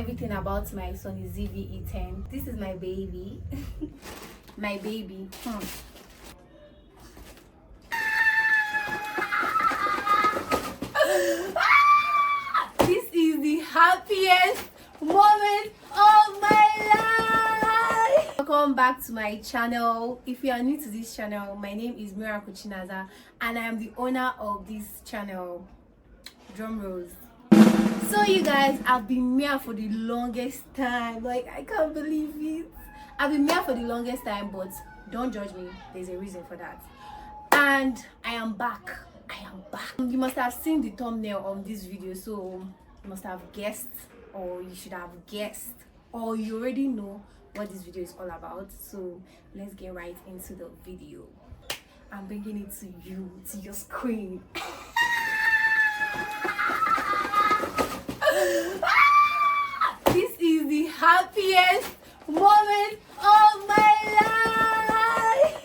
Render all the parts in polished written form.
Everything about my Sony ZVE10. This is my baby. My baby. This is the happiest moment of my life. Welcome back to my channel. If you are new to this channel, my name is Chinaza and I am the owner of this channel. Drum rolls. So you guys, I've been here for the longest time. Like, I can't believe it. I've been here for the longest time, but don't judge me. There's a reason for that. And I am back. I am back. You must have seen the thumbnail of this video, so you must have guessed, or you should have guessed, or you already know what this video is all about. So let's get right into the video. I'm bringing it to you, to your screen. This is the happiest moment of my life.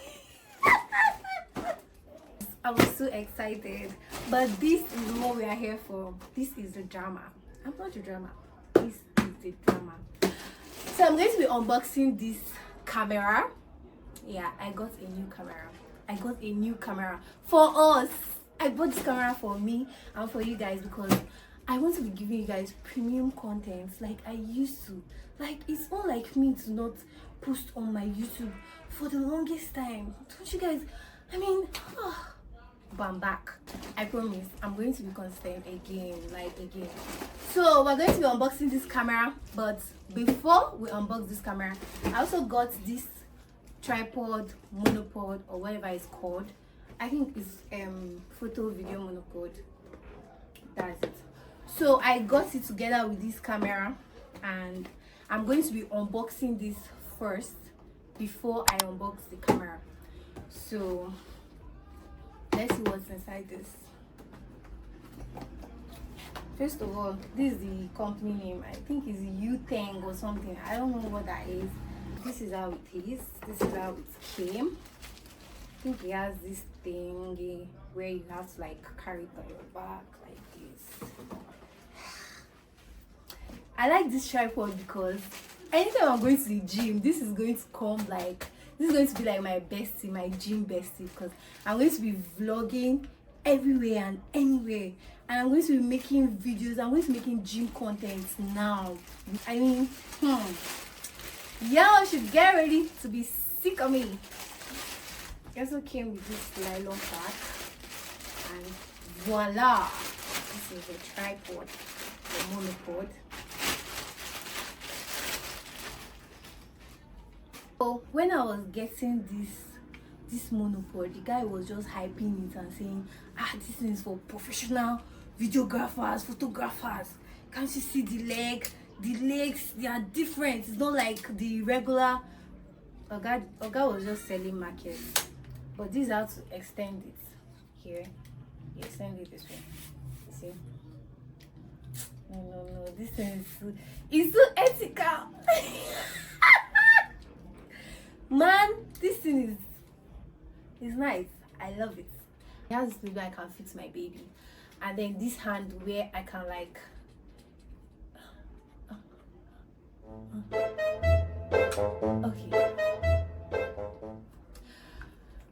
I was so excited, but this is what we are here for. This is the drama. I'm not the drama. This is the drama. So I'm going to be unboxing this camera. Yeah, I got a new camera. I got a new camera for us. I bought this camera for me and for you guys because I want to be giving you guys premium content like I used to. Like, it's unlike me to not post on my YouTube for the longest time. Don't you guys? I mean, but I'm back. I promise I'm going to be consistent again, like again. So we're going to be unboxing this camera, but before we unbox this camera, I also got this tripod, monopod, or whatever it's called. I think it's photo video monopod. That's it. So I got it together with this camera, and I'm going to be unboxing this first before I unbox the camera. So let's see what's inside this. First of all, this is the company name. I think it's ZVE10 or something. I don't know what that is. This is how it is. This is how it came. I think it has this thing where you have to like carry it on your back like this. I like this tripod because anytime I'm going to the gym, this is going to come like, this is going to be like my bestie, my gym bestie, because I'm going to be vlogging everywhere and anywhere, and I'm going to be making videos. I'm going to be making gym content now. I mean, y'all should get ready to be sick of me. It also came with this nylon pack, and voila, this is a tripod, the monopod. So when I was getting this monopod, the guy was just hyping it and saying, this is for professional videographers, photographers. Can't you see the leg? The legs, they are different. It's not like the regular. Oga was just selling market, but this is how to extend it. Here, you extend it this way. See? No, this is it's so ethical. Man, this thing is nice. I love it. It has this where I can fix my baby, and then this hand where I can like okay.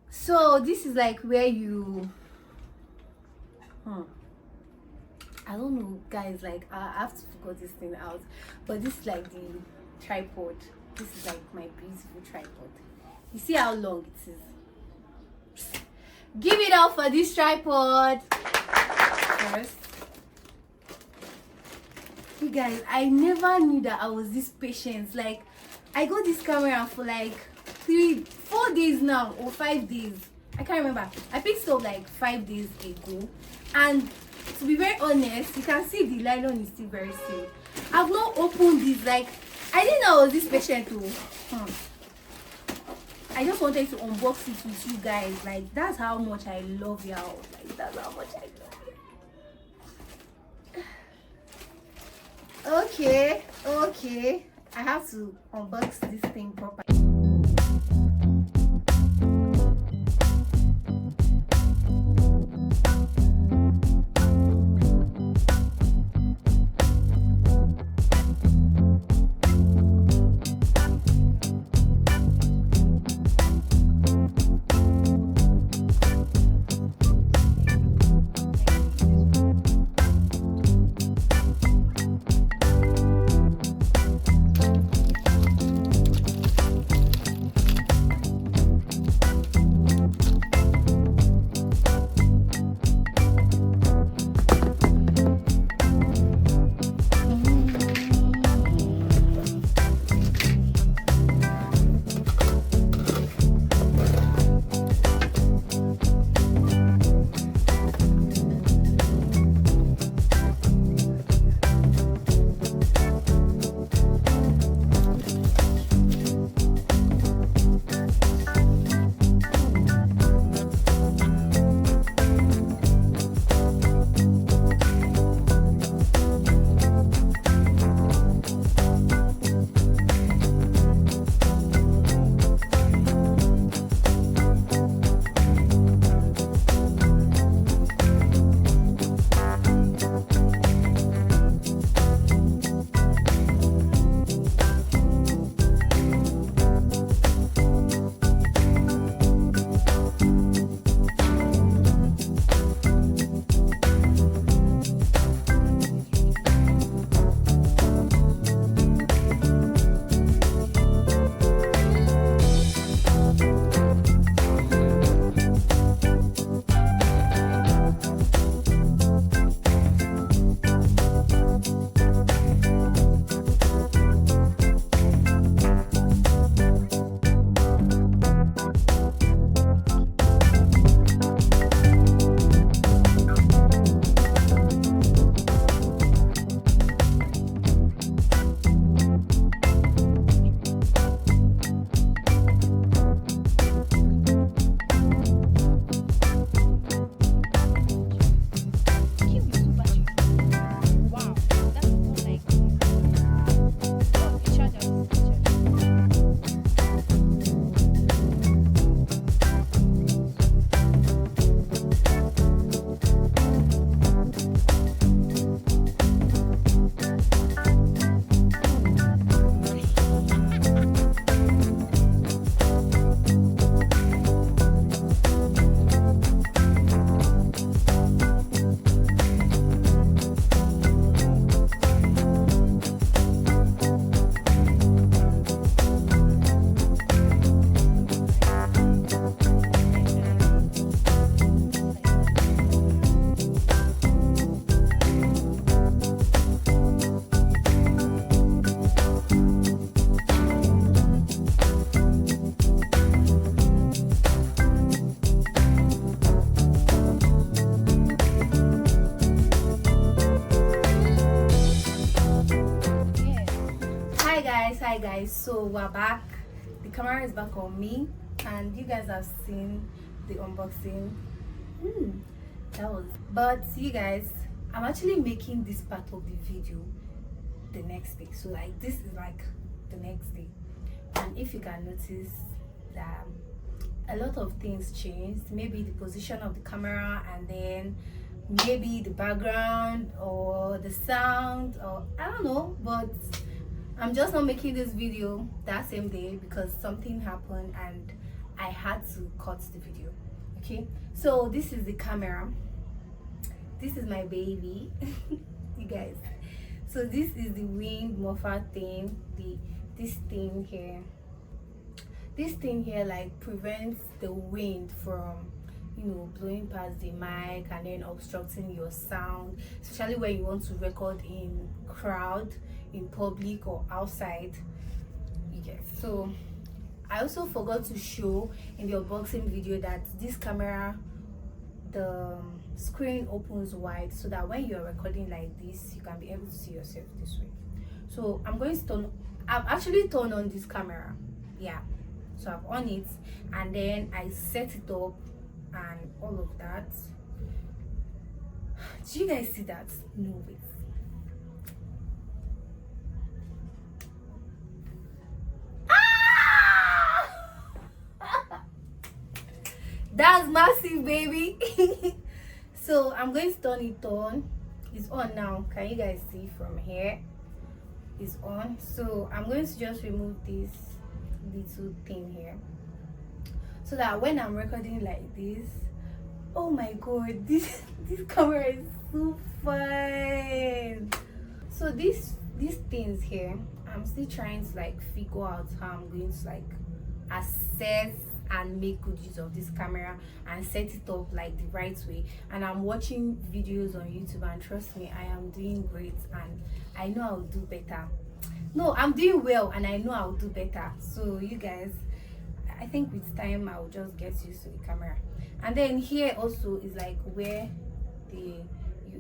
So this is like where you I don't know, guys, like I have to figure this thing out, but this is like the tripod. This is like my beautiful tripod. You see how long it is? Give it up for this tripod first. You guys, I never knew that I was this patient. Like, I got this camera for like 4 days now, or 5 days. I can't remember. I picked it up like 5 days ago, and to be very honest, you can see the nylon is still very sealed. I've not opened this. Like, I didn't know I was this patient too. I just wanted to unbox it with you guys. Like, that's how much I love y'all. Like, that's how much I love you. Okay. I have to unbox this thing properly. Hi guys, so we're back. The camera is back on me and you guys have seen the unboxing. But you guys, I'm actually making this part of the video the next day, so like this is like the next day. And if you can notice that a lot of things changed, maybe the position of the camera, and then maybe the background or the sound, or I don't know, but I'm just not making this video that same day because something happened and I had to cut the video. Okay, so this is the camera, this is my baby. You guys, so this is the wind muffler thing, this thing here like prevents the wind from, you know, blowing past the mic and then obstructing your sound, especially when you want to record in crowd, in public or outside. You get. So I also forgot to show in the unboxing video that this camera, the screen opens wide so that when you're recording like this, you can be able to see yourself this way. So I've actually turned on this camera, yeah, so I've on it and then I set it up and all of that. Do you guys see that? No, wait. That's massive, baby. So I'm going to turn it on. It's on now. Can you guys see from here? It's on. So I'm going to just remove this little thing here so that when I'm recording like this, oh my god, this camera is so fun. So these things here, I'm still trying to like figure out how I'm going to like assess and make good use of this camera and set it up like the right way. And I'm watching videos on YouTube and trust me, I am doing great and I know I'll do better. No, I'm doing well and I know I'll do better. So you guys, I think with time I'll just get used to the camera. And then here also is like where you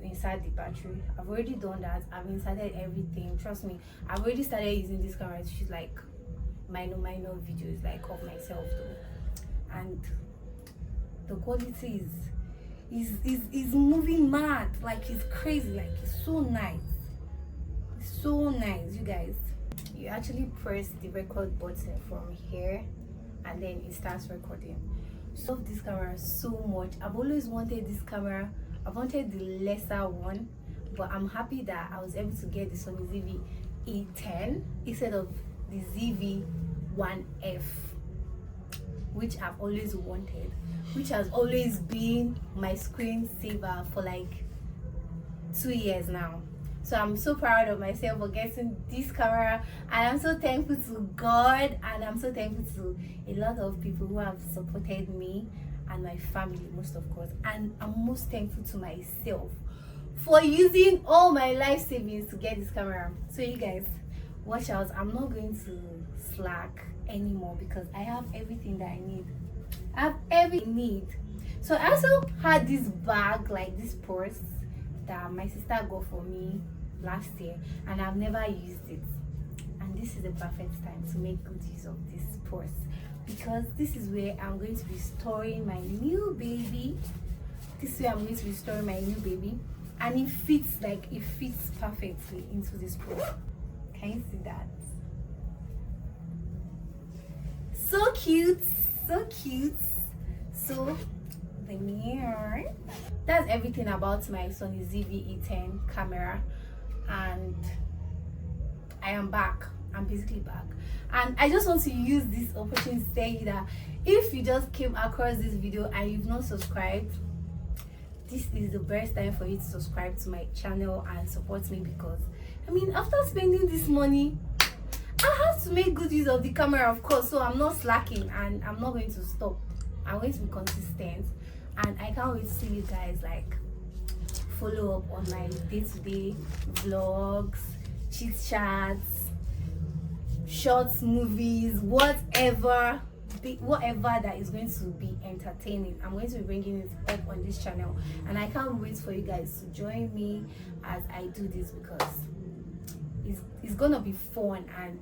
insert the battery. I've already done that. I've inserted everything. Trust me, I've already started using this camera to shoot like minor videos like of myself though. And the quality is moving mad, like it's crazy, like it's so nice, you guys. You actually press the record button from here and then it starts recording. So this camera so much. I've always wanted this camera. I wanted the lesser one, but I'm happy that I was able to get the Sony ZVE10 instead of the ZVE10, which I've always wanted, which has always been my screensaver for like 2 years now. So I'm so proud of myself for getting this camera, and I'm so thankful to God, and I'm so thankful to a lot of people who have supported me and my family, most of course. And I'm most thankful to myself for using all my life savings to get this camera. So you guys, watch out. I'm not going to slack anymore because I have everything that I need. I have everything I need. So I also had this bag, like this purse that my sister got for me last year, and I've never used it. And this is the perfect time to make good use of this purse because this is where I'm going to be storing my new baby. This is where I'm going to be storing my new baby, and it fits perfectly into this purse. Can you see that? So cute, so cute. So the mirror, that's everything about my Sony ZVE10 camera, and I am back. I'm basically back, and I just want to use this opportunity to tell you that if you just came across this video and you've not subscribed, this is the best time for you to subscribe to my channel and support me, because I mean, after spending this money, I have to make good use of the camera, of course. So I'm not slacking and I'm not going to stop. I'm going to be consistent, and I can't wait to see you guys like follow up on my day-to-day vlogs, chit chats, shorts, movies, whatever that is going to be entertaining. I'm going to be bringing it up on this channel, and I can't wait for you guys to join me as I do this, because it's gonna be fun and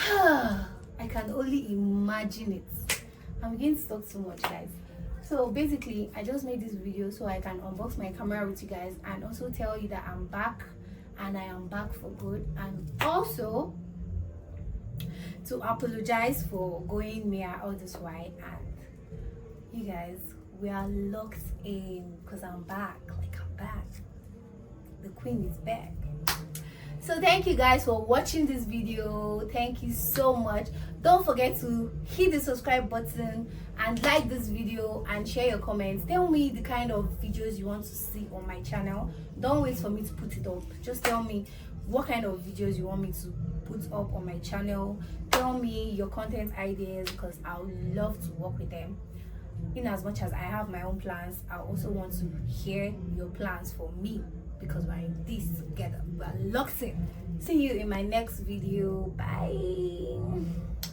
I can only imagine it. I'm beginning to talk too much, guys. So basically, I just made this video so I can unbox my camera with you guys and also tell you that I'm back, and I am back for good, and also to apologize for going mere all this while. And you guys, we are locked in because I'm back. Like, I'm back. The queen is back. So thank you guys for watching this video. Thank you so much. Don't forget to hit the subscribe button and like this video and share your comments. Tell me the kind of videos you want to see on my channel. Don't wait for me to put it up. Just tell me what kind of videos you want me to put up on my channel. Tell me your content ideas, because I would love to work with them. In as much as I have my own plans, I also want to hear your plans for me, because we're in this together. We're locked in. See you in my next video. Bye.